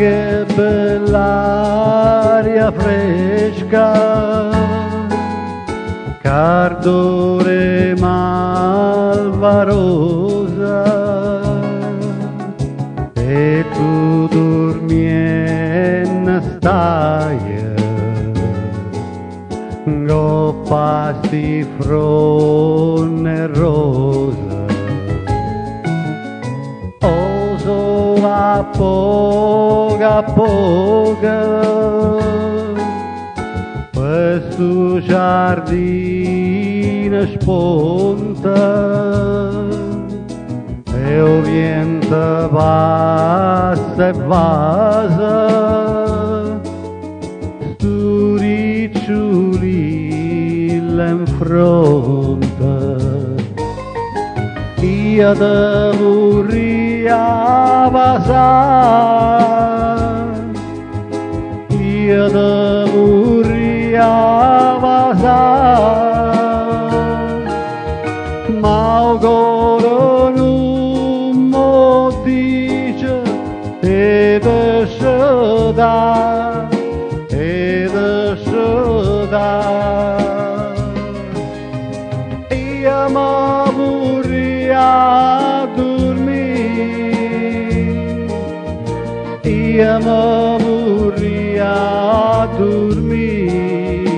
che bell'aria fresca, cardore malvarosa, e tu dormien stai, goppasti fronne rosa. Oso a poca questo giardino sponta e o vento passa e vasa stu riccioli l'infronta. Io te vorria passare, io te vorria passare, ma ancora non mi dice e te sceda, e te sceda. Io mi vorria dormire, io mi vorria dormire,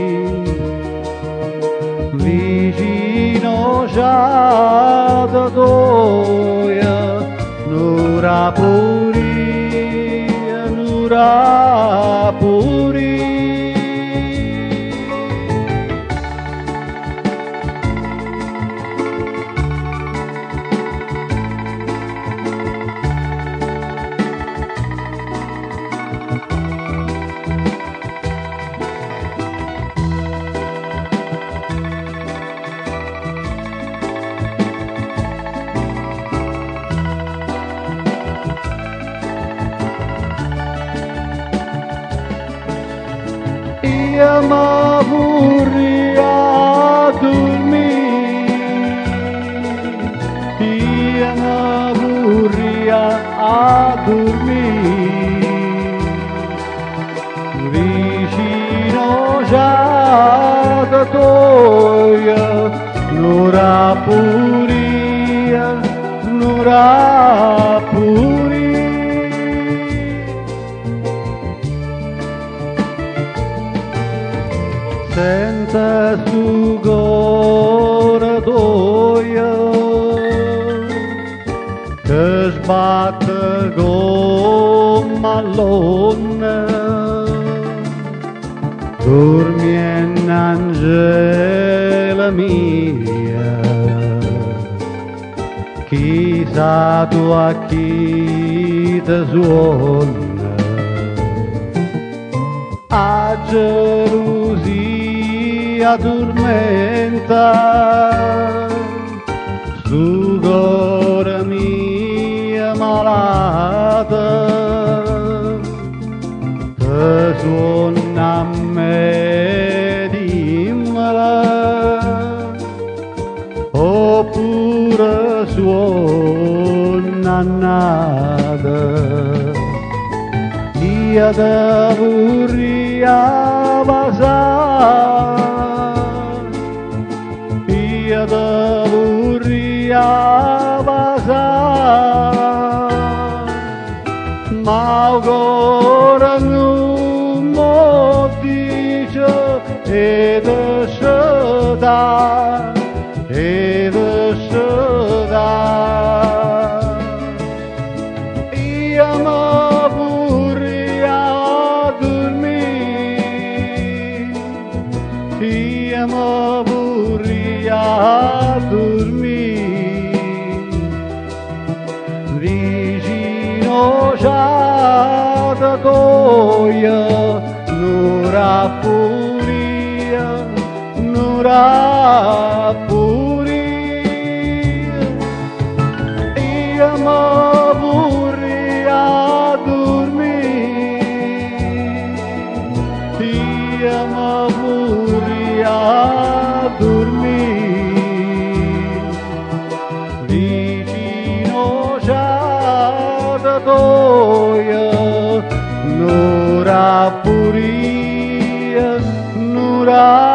vicino già da toia, nura puria, nura puria. Io mi vorria dormire, io mi vorria dormire, vicino già da toia, nura puria, nura puria. Senta su corridoio che sbatte come mallone, dormien angela mia, chissà tu a chi te suona, a gelosia addormenta su cuore mia malata, te suona a me dimmela, oppure suona nada. Io te vorria passare, io te vorria passare, ma ancora non mi dice e te sceda, e te sceda. Io mi io mi vorria dormire, vicino già da toia, nura puria, nura puria. Io mi vorria dormire, io mi vorria dormire, vicino già da toia, Nurapuria, Nurapuria.